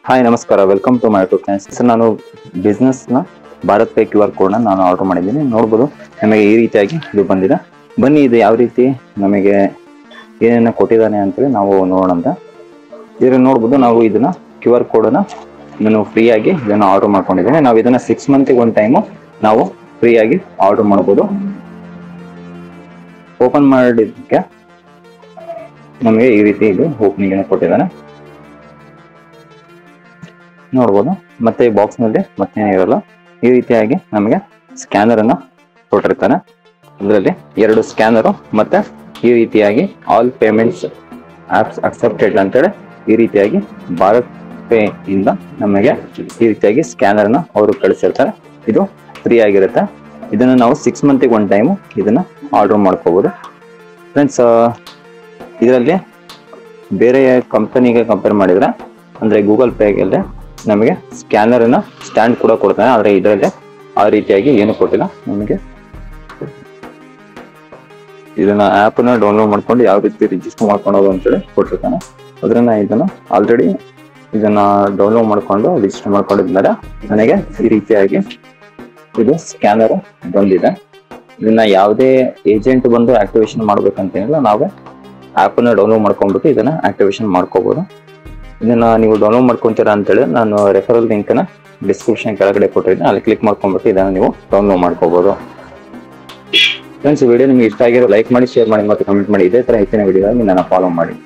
Hi ನಮಸ್ಕಾರ, welcome to my YouTube channel. Sir, ನಾನು ಬಿಸ್ನೆಸ್ನ ಭಾರತ್ ಪೇ QR ಕೋಡ್ನ ನಾನು ಆರ್ಡರ್ ಮಾಡಿದ್ದೀನಿ. ನೋಡ್ಬೋದು, ನಮಗೆ ಈ ರೀತಿಯಾಗಿ ಇದು ಬಂದಿದೆ. ಬನ್ನಿ, ಇದು ಯಾವ ರೀತಿ ನಮಗೆ ಏನೇನು ಕೊಟ್ಟಿದ್ದಾನೆ ಅಂತೇಳಿ ನಾವು ನೋಡೋಣ ಅಂತ. ಇದನ್ನು ನೋಡ್ಬೋದು, ನಾವು ಇದನ್ನ QR ಕೋಡನ್ನು ನಾನು ಫ್ರೀಯಾಗಿ ಇದನ್ನು ಆರ್ಡರ್ ಮಾಡ್ಕೊಂಡಿದ್ದೇನೆ. ನಾವು ಇದನ್ನ 6 ಮಂತಿಗೆ ಒಂದು ಟೈಮು ನಾವು ಫ್ರೀಯಾಗಿ ಆರ್ಡರ್ ಮಾಡ್ಬೋದು. ಓಪನ್ ಮಾಡಿದ್ದಕ್ಕೆ ನಮಗೆ ಈ ರೀತಿ ಇದು ಓಪನಿಂಗ್ ಕೊಟ್ಟಿದ್ದಾನೆ, ನೋಡ್ಬೋದು. ಮತ್ತೆ ಬಾಕ್ಸ್ ನಲ್ಲಿ ಮತ್ತೇನೇ ಇರಲ್ಲ. ಈ ರೀತಿಯಾಗಿ ನಮಗೆ ಸ್ಕ್ಯಾನರ್ ಅನ್ನ ಕೊಟ್ಟಿರ್ತಾನೆ. ಇದರಲ್ಲಿ 2 ಸ್ಕ್ಯಾನರು ಮತ್ತೆ ಈ ರೀತಿಯಾಗಿ ಆಲ್ ಪೇಮೆಂಟ್ಸ್ ಆಪ್ಸ್ ಅಕ್ಸೆಪ್ಟೆಡ್ ಅಂತೇಳಿ ಈ ರೀತಿಯಾಗಿ ಭಾರತ್ ಪೇ ಇಂದ ನಮಗೆ ಈ ರೀತಿಯಾಗಿ ಸ್ಕ್ಯಾನರ್ ಅನ್ನ ಅವರು ಕಳಿಸಿರ್ತಾರೆ. ಇದು ಫ್ರೀ ಆಗಿರುತ್ತೆ. ಇದನ್ನ ನಾವು 6 ಮಂತಿಗೆ ಒಂದು ಟೈಮು ಇದನ್ನ ಆರ್ಡರ್ ಮಾಡ್ಕೋಬಹುದು. ಫ್ರೆಂಡ್ಸ್, ಇದರಲ್ಲಿ ಬೇರೆ ಕಂಪನಿಗೆ ಕಂಪೇರ್ ಮಾಡಿದ್ರೆ ಅಂದ್ರೆ ಗೂಗಲ್ ಪೇಗೆ ನಮಗೆ ಸ್ಕ್ಯಾನರ್ ಅನ್ನ ಸ್ಟ್ಯಾಂಡ್ ಕೂಡ ಕೊಡ್ತಾನೆ, ಆದ್ರೆ ಇದರಲ್ಲಿ ಆ ರೀತಿಯಾಗಿ ಏನು ಕೊಟ್ಟಿಲ್ಲ ನಮಗೆ. ಇದನ್ನ ಆಪ್ ನ ಡೌನ್ಲೋಡ್ ಮಾಡ್ಕೊಂಡು ಯಾವ ರೀತಿ ರಿಜಿಸ್ಟರ್ ಮಾಡ್ಕೊಳ್ಳೋದು ಅಂತೇಳಿ ಕೊಟ್ಟಿರ್ತಾನೆ. ಅದನ್ನ ಇದನ್ನ ಆಲ್ರೆಡಿ ಇದನ್ನ ಡೌನ್ಲೋಡ್ ಮಾಡ್ಕೊಂಡು ರಿಜಿಸ್ಟರ್ ಮಾಡ್ಕೊಂಡಿದ್ಮೇಲೆ ನನಗೆ ಈ ರೀತಿಯಾಗಿ ಇದು ಸ್ಕ್ಯಾನರ್ ಬಂದಿದೆ. ಇದನ್ನ ಯಾವುದೇ ಏಜೆಂಟ್ ಬಂದು ಆಕ್ಟಿವೇಶನ್ ಮಾಡ್ಬೇಕಂತೇನಿಲ್ಲ, ನಾವೇ ಆಪ್ ನ ಡೌನ್ಲೋಡ್ ಮಾಡ್ಕೊಂಡ್ಬಿಟ್ಟು ಇದನ್ನ ಆಕ್ಟಿವೇಶನ್ ಮಾಡ್ಕೋಬಹುದು. ಇದನ್ನ ನೀವು ಡೌನ್ಲೋಡ್ ಮಾಡ್ಕೊಂತೀರಾ ಅಂತೇಳಿ ನಾನು ರೆಫರಲ್ ಲಿಂಕ್ ನ ಡಿಸ್ಕ್ರಿಪ್ಷನ್ ಕೆಳಗಡೆ ಕೊಟ್ಟಿದ್ದೀನಿ, ಅಲ್ಲಿ ಕ್ಲಿಕ್ ಮಾಡ್ಕೊಂಡ್ಬಿಟ್ಟು ಇದನ್ನ ನೀವು ಡೌನ್ಲೋಡ್ ಮಾಡ್ಕೋಬಹುದು. ಫ್ರೆಂಡ್ಸ್, ವಿಡಿಯೋ ನಿಮ್ಗೆ ಇಷ್ಟ ಆಗಿರೋ ಲೈಕ್ ಮಾಡಿ, ಶೇರ್ ಮಾಡಿ ಮತ್ತು ಕಮೆಂಟ್ ಮಾಡಿ. ಇದೇ ತರ ಹೆಚ್ಚಿನ ವಿಡಿಯೋ ನನ್ನ ಫಾಲೋ ಮಾಡಿ.